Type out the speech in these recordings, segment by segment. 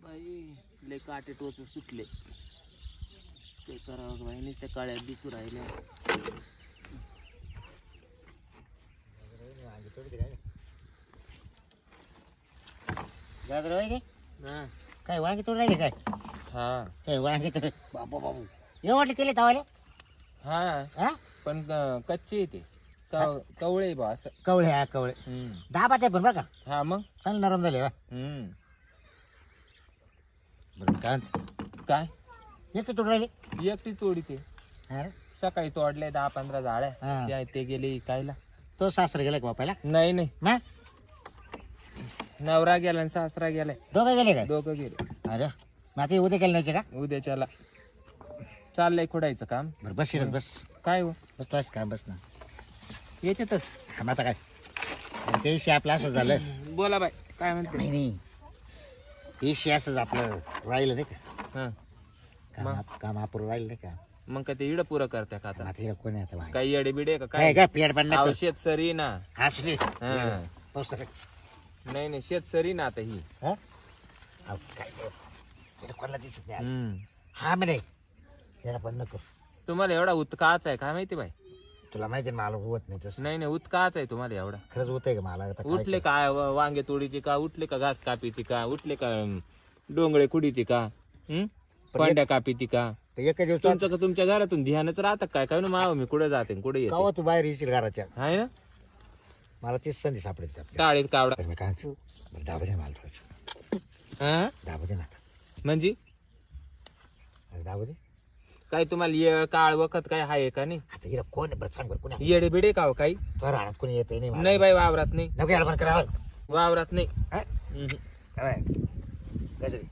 बाई लय काटे टोच सुटले. ते करावं बाई नुसत्या काळ्या दिसू राहिल्या. हा काय वांगे तोड राहिले काय? हा काय वांगे तर बाबू बाबू एवढं वाटलं केले तवाले. हा हा पण कच्ची आहे ते. कवळे बा असं. कवळे हा कवळे दाबा ते पण बरं का हा मग चांगलं नरम झाले बा. बरं काय काय येते तोड राहिले एकटी तोडी ते अरे सकाळी तोडले 10-15 झाड्या. हा. ते गेले कायला. तो सासरा गेला का बापायला? नाही नाही ना नवरा गेला आणि सासरा गेलाय. दोघं गेले काय? दोघं गेले. अरे मग आता उद्या केलं नाही का? उद्याच्याला चाललंय खोडायचं काम. बरं बस इकडंच बस काय हो बस तोच काय बस ना याच्यातच. हा आता काय ते दिवशी आपलं असं झालं. बोला बाई काय म्हणते. नाही नाही ते दिवशी असंच आपलं राहिलं नाही का हा काम अपुरं राहिलं नाही का. मग काय ते इड पुरं करत्या का आता. आता इकडं कोणी आता वांगे. काही येडे बिडे का काय काय. काय पेड पण नाही शेत सरी ना. असली हा. नाही नाही शेत सरी ना आता ही. काय इकडं कोणाला दिसत नाही. हा म्हणे येणं पण नको. तुम्हाला एवढा उत्काच आहे काय माहिती बाई. तुला माहिती आहे मला होत नाही तसं. नाही नाही उत्काच आहे तुम्हाला एवढा. खरंच होत आहे का मला आता काय उठले काय वांगे तोडीचे का उठले का घास कापीती का उठले का डोंगळे कुडीती का पांड्या कापीती का. तर एका दिवस तुमचं का तुमच्या घरातून ध्यानच राहतं काय काय ना माव मी कुठे जाते कुठे येते काव तू बाहेर येशील घराच्या आहे ना. मला तीच संधी सापडेल आपल्या. टाळीत कावडा. तर मी काय म्हणतो, बरं दाबा दे मला थोडं. हा दाबा दे ना आता. म्हणजे अरे दाबा दे काय तुम्हाला येळ काळ वखत काय आहे का नाही. आता इकडं कोण आहे बरं सांग बरं कोणी येडे बिडे का हो काही. तो राहणार कोणी येत नाही मला. नाही बाई वावरात नाही. नको यायला पण करावं. वावरात नाही. हा? काय गजरी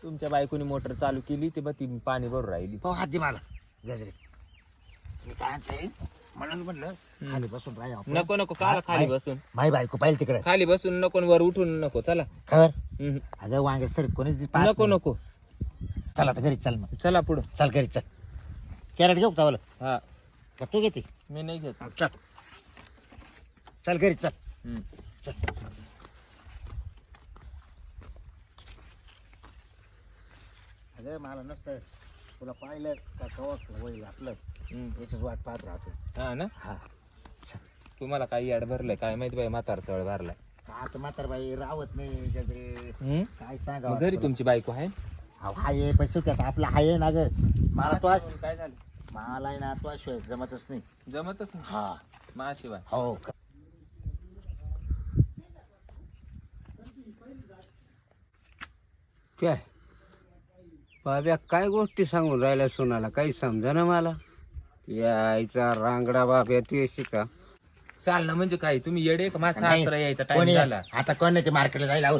तुमच्या बायकोनी मोटर चालू केली ते ती पाणी भरून राहिली. पाहू हात दे मला गजरी. मी काय म्हणते म्हणून म्हणलं खाली बसून राहा आपण. नको नको काला खाली बसून. माई बायको पाहिजे तिकडे खाली बसून नको वर उठून नको चला. खबर अगं वांगे सर कोणीच पाहत नको नाही. नको चल आता घरी चल मग. चला पुढं. चल घरी चल. कॅरेट घेऊ का तवाला? हा का तू घेते? मी नाही घेत. चल चल घरी चल. चल अगं मला नसतं तुला पाहिलं का कवच होईल आपलं याच्याच वाट पाहत राहतो. हा ना. हा चल. तुम्हाला काही याड भरलंय काय माहिती बाई म्हातार चळ भरलाय. का आता म्हातार बाई राहत नाही गजरे. काय सांगा घरी तुमची बायको आहे. हाय पण सुट्यात आपला हाय ना ग. मला तो काय झालं मला आहे ना तो शिवाय जमतच नाही. जमतच नाही. हा माशिवाय. हो काय बाब्या काय गोष्टी सांगून राहिल्या सोनाला काही समजा ना मला. यायचा रांगडा बाब्या तू येशी का. चालणं म्हणजे काय तुम्ही येडे का माझा नाही. सासरा यायचा टाइम कोणी झाला. आता कोण नाही ते मार्केटला जायला आहो.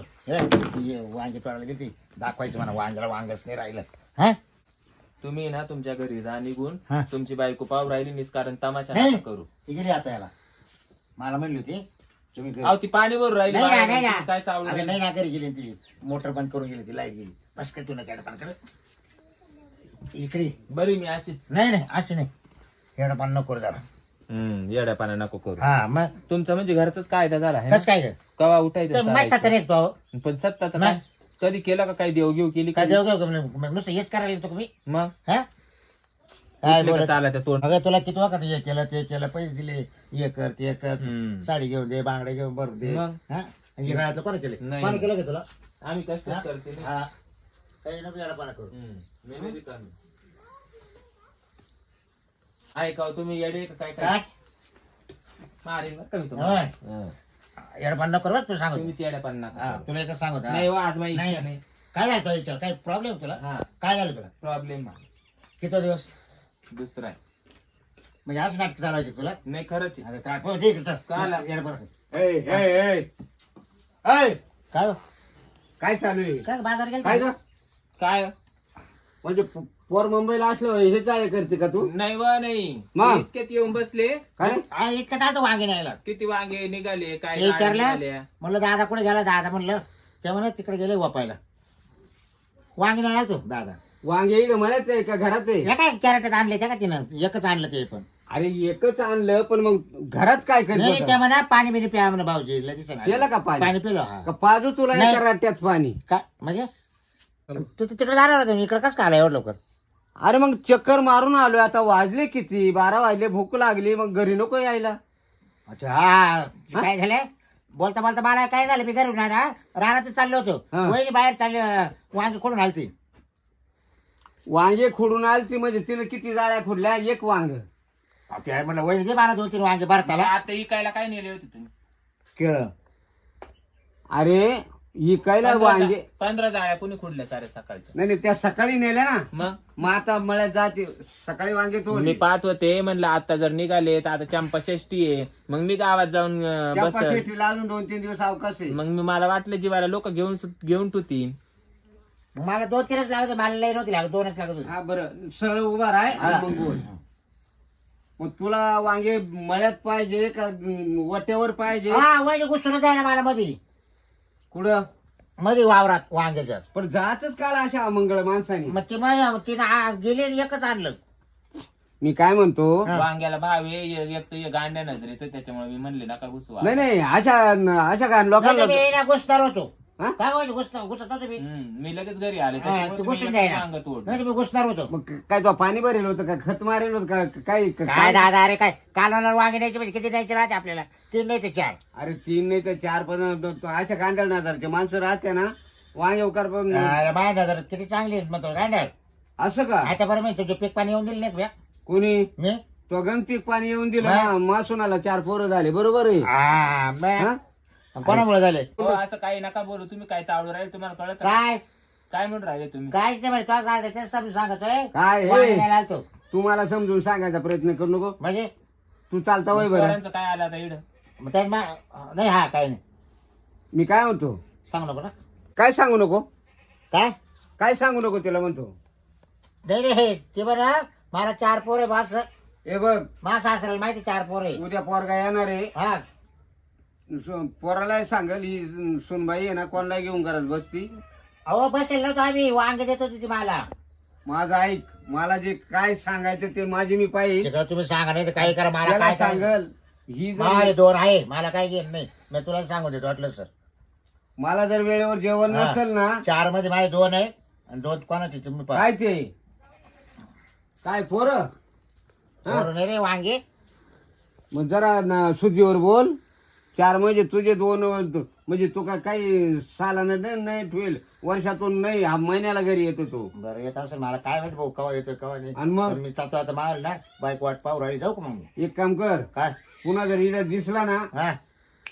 वांगी तोडायला गेली दाखवायचं म्हणा वांग्याला वांगच नाही राहिलं. हा तुम्ही ना तुमच्या घरी जा निघून. हा. तुमची बायको पाव राहिली निस्कारण तमाशा नाही. नका करू. ती गेली आता याला मला म्हणली होती तुम्ही घरी- अहो ती पाणी भरून राहिली नाही ना, बाहेर. नाही ना. तुम्ही काय चावलं अगं नाही ना घरी गेली ती मोटर बंद करून गेली ती लाईट गेली बस काय तू नका पण कर इकडे ये. बरी मी अशीच. नाही नाही अशी नाही एवढं पण नको करू जरा. येड्या पाण्या नको करू. हा मग तुमचं म्हणजे घरचाच कायदा झाला आहे ना? कस काय कर कवा उठायचं माहिती सात चालायचं. नाही तो पण सत्ताचं नाही. काय कधी केलं का काय देवघेव केली काय का? देऊ घेऊ मग नुसतं हेच करायला येतो मी. मग हा काय उठले का बोलत चालायचं तोंड. अगं तुला किती वखत हे केलं ते केलं पैसे दिले हे कर ते कर हम्म. साडी घेऊन दे बांगडे घेऊन भरून दे. मग? हा हे गळ्यातलं कोणी केले नाही. कोणी केलं का तुला? आम्ही कष्ट हा? करते ना. हा काही नको येडा करू. मी नाही रिकामी. ऐका हो, तुम्ही येडे का काय काय मारेन बरं का मी तुम्हाला. होय. हं. येडा नको करू तू सांगतो. तुम्हीच येड्या पाण्या नका हा करू. तुला एकच सांगतो नाही हो, आज माझी नाही. इच्छा नाही. काय झालं तुला विचार काय प्रॉब्लेम तुला हा काय झालं तुला प्रॉब्लेम किती दिवस दुसरा आहे. म्हणजे असं नाटक चालवायचे तुला नाही खरंच आहे. अरे काय हो, ठीक आहे, चल. काय आला? येडा बरं. काय हो? काय चालू आहे काय बाजार गेला काय ग काय म्हणजे पोर मुंबईला असलं हेच आहे करते का तू. नाही व नाही मग? इतक्यात येऊन बसले. काय इतकं चालतो वांगे न्यायला किती वांगे निघाले काय ते गाड्या विचारलं निघाल्या. म्हणलं दादा कुठे गेला दादा म्हणलं ते म्हणलं तिकडे गेले वापायला वांगे न्यायला तो दादा वांगे इकडे मळ्यात आहे का घरात आहे. हे काय कॅरेट आणले त्या का तिनं एकच आणलं ते पण अरे एकच आणलं पण मग घरात काय नाही करतो त्या म्हणा पाणी बिणी प्या म्हणा भाऊजी लगेच केलं का पाणी? पाणी पिलो हा का पाजू तुला नाही. एका रट्ट्यात पाणी. काय म्हणजे तू तिकडे जाणार होता इकडे कसं काय आला एवढं लवकर? अरे मग चक्कर मारून आलोय, आता वाजले किती, 12 वाजले, भूक लागली, मग घरी नको यायला. अच्छा हा काय झालं बोलता बोलता मला काय झालं मी घरी रानात चाललो होतो हा. वहिनी बाहेर चालले वांगे खोडून आलती. वांगे खोडून आलती म्हणजे तिने किती जाळ्या खोडल्या? एक वांग. ते आहे म्हणलं वहिनी दे मला 2-3 वांगे भरत आला. आता इकायला काय नेले होते तुम्ही? केळ अरे इकायला वांगे 15 जाळ्या कोणी खुडल्या सारे सकाळच्या? नाही नाही, त्या सकाळी नेल्या ना. मग आता मळ्यात जाते सकाळी वांगे तो मी पाहत होते, म्हणलं आता जर निघाले तर आता चंपा षष्टी आहे, मग मी गावात जाऊन बस. शेतीला अजून 2-3 दिवस अवकाश आहे. मग मला वाटलं जीवाला लोक घेऊन ठुतीन. मला 2-3च लागत मला लई नव्हती लागत 2च लागत होती. हा बरं, सरळ उभा राय आणि मग बोल. मग तुला वांगे मळ्यात पाहिजे का वट्यावर पाहिजे? हा वहिनी घुसून जाय ना मला मध्ये कुठं? मध्ये वावरात वांग्याच्या. पण जायचंच काल अशा अमंगळ माणसाने. मग तिनं गेले आणि एकच आणलं. मी काय म्हणतो, वांग्याला भाव आहे एक तर हे गांड्या नजरेचं, त्याच्यामुळे मी म्हणले नका घुसवा. नाही नाही, अशा काय लोकांना. मी घुसणार होतो. हा? काय वहिनी घुसत नव्हतं मी. मी लगेच घरी आले, हा, त्याच्यामुळे तू तुम्ही घुसून एकच जाय ना. वांगं तोडलं. नाही मी घुसणार होतो. मग काय तो पाणी भरेल होतं का, खत मारेल होतं का, काय काय दादा अरे काय कालवणार वांगे न्यायचे म्हणजे किती न्यायचे राहते आपल्याला? 3 नाही ते 4. अरे 3 नाही तर 4, पण अशा गांडळ नजरचे माणसं राहते ना वांगे उकार पण. माझ्या नजर किती चांगली आहेत म्हणतो गांडळ. असं का? आता बरं मी तुझे पीक पाणी येऊन दिले नाही का कोणी? मी? तो गणपीक पाणी येऊन दिलं ना, मासुनाला 4 पोरं झाले. बरोबर आहे. हा, मग हा? कोणामुळे झाले? हो, असं काही नका बोलू, तुम्ही काय चावडू राहिले तुम्हाला कळत काय काय म्हणून राहिले तुम्ही? काहीच नाही म्हणजे तो तेच समजून सांगतोय. काय हे? वांगे न्यायला आलतो. तू मला समजून सांगायचा प्रयत्न करू नको. म्हणजे तू चालता वय बरं. पोरांचं काय आलं आता इकडं? मग त्यात नाही हा काही नाही मी काय म्हणतो, सांग नको ना. काय सांगू नको, काय काय सांगू नको तिला म्हणतो. नाही रे हे ते बरं मला 4 पोरे बास हे बघ, मा सासऱ्याला माहिती 4 पोरे. उद्या पोरगा येणार आहे. हा पोराला सांगल ही सुनबाई आहे ना, कोणाला घेऊन करत बसती. अहो बसेल नव्हतो आम्ही वांगे देत होती ती मला. माझं ऐक, मला जे काय सांगायचं ते माझी मी पाहिजे. तिकडं तुम्ही सांगा नाही तर काही करा मला त्याला काय सांग. सांगल ही मला जर 2 आहे मला काय घेत नाही मी तुला सांगू देतो वाटलं सर. मला जर वेळेवर जेवण हा. नसेल ना, 4 मध्ये माझे 2 आहे आणि 2 कोणाचे तुम्ही पहा. काय ते काय पोरं. पोरं नाही रे वांगे. मग जरा शुद्धीवर बोल. 4 म्हणजे तुझे 2 म्हणजे तू काय काही सालानं नाही ठेवेल, वर्षातून नाही, हा महिन्याला घरी येतो तो. बरं येत असेल मला काय माहिती भाऊ कवा येतोय कवा नाही. आणि मग पण मी जातो आता माल ना बाईक वाट पाहू राहिली जाऊ का मग मी? एक काम कर, काय पुन्हा जर इकडे दिसला ना हा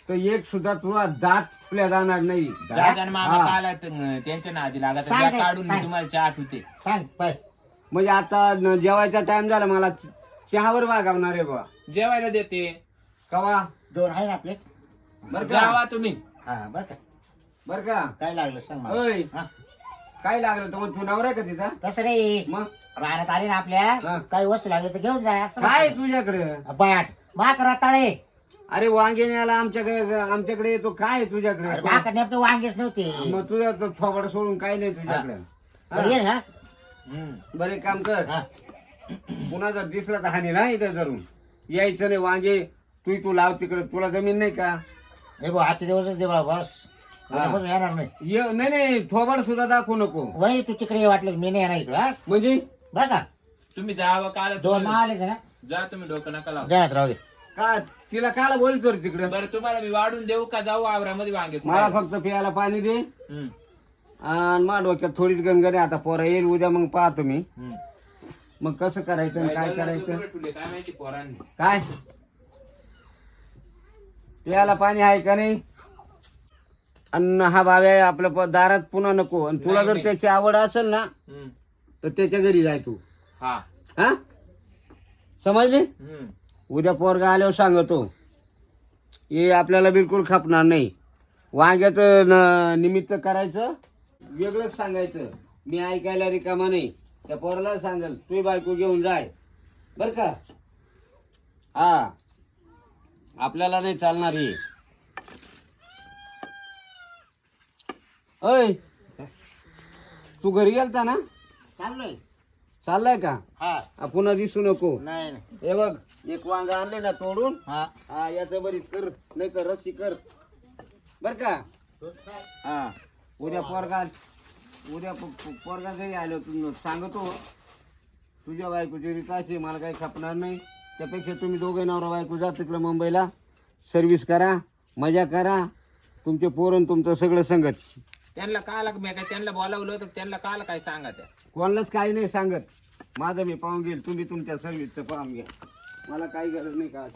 तर एक सुद्धा तुला दात फुल्या जाणार नाही. जायचं मामा हा. काला त्यांच्या नादी लागत सांग, द्या काढून सांग. मी तुम्हाला चहा ठेवते. सांग पाय. म्हणजे आता जेवायचा टाइम झाला, मला चहावर वागावणार आहे बा. जेवायला देते. कवा? 2 आहे ना आपले. बर का? जावा तुम्ही. हा बर का बर का? काय लागलं सांग मला. ओय, हा, काय लागलं तर मग तू नवरा आहे का तिचा? तसं नाही मग राहण्यात आले ना हा. आपल्या काही वस्तू लागली तर घेऊन जा असं काय म्हणतो. तुझ्याकडे? बाट माक रताळे. अरे वांगे न्यायला आमच्याकडे येतो, काय आहे तुझ्याकडे? माक नेमके वांगेच नव्हते. मग तुझा तो थोबड सोडून काय नाही तुझ्याकडे. बरं, ये ना. बरं एक काम कर, हा. पुन्हा जर दिसला तर हानी ना इथं धरून यायचं नाही. वांगे तू लाव तिकडे, तुला जमीन नाही का? हे भाऊ आजचे दिवसच दे बाबा बस. हा. उद्यापासून येणार नाही. नाही नाही, थोबड सुद्धा दाखवू नको. वही तू तिकडे ये वाटलं मी नाही येणार इकडं हा? म्हणजे बरं का तुम्ही जावं काल 2 माल आहे ना जा, तुम्ही डोकं नका लावू. जाण्यात राहू दे. का तिला काला बोलतो रे तिकडे? बरं तुम्हाला मी वाढून देऊ का जाऊ आवरामध्ये वांगे मला खुडायला? फक्त प्यायला पाणी दे हम्म, आणि मा डोक्यात थोडीच गणगणे. आता पोरा येईल उद्या, मग पाहतो मी हम्म. मग कसं करायचं आणि काय करायचं. काय ठुले काय माहिती पोरांनी. काय प्यायला पाणी आहे का नाही? अन्न हा बाब्या आपल्या दारात पुन्हा नको. आणि तुला नाही, जर नाही. त्याची आवड असेल ना हम्म. तर त्याच्या घरी जाय तू. हा. हा समजले? हम्म. उद्या पोरगा आल्यावर सांगतो, हे आपल्याला बिलकुल खपणार नाही. वांग्याचं निमित्त करायचं, वेगळंच सांगायचं. मी ऐकायला रिकामा नाही. त्या पोराला सांगेल तू बायको घेऊन जाय, बर का? हा आपल्याला नाही चालणार हे. अय तू घरी गेलता ना? चाललोय. चाललाय का? हा पुन्हा दिसू नको. नाही नाही. हे बघ, एक वांग आणले ना तोडून, हा हा याचं बरीच कर, नाही तर रस्सी कर, बर का? हा उद्या पोरगा उद्या पोरगा जरी आलो तू सांगतो तुझ्या बायकोची रीत अशी मला काही खपणार नाही. त्यापेक्षा तुम्ही दोघे नवरा बायको जा तिकडं मुंबईला सर्व्हिस करा, मजा करा, तुमचे पोरण तुमचं सगळं संगत. त्यांना काला मी काय त्यांना बोलावलं तर त्यांना काला काय सांगा त्या कोणालाच काही नाही सांगत. माझं मी पाहून घेईल, तुम्ही तुमच्या सर्व्हिसचं पाहून घ्या, मला काही गरज नाही का.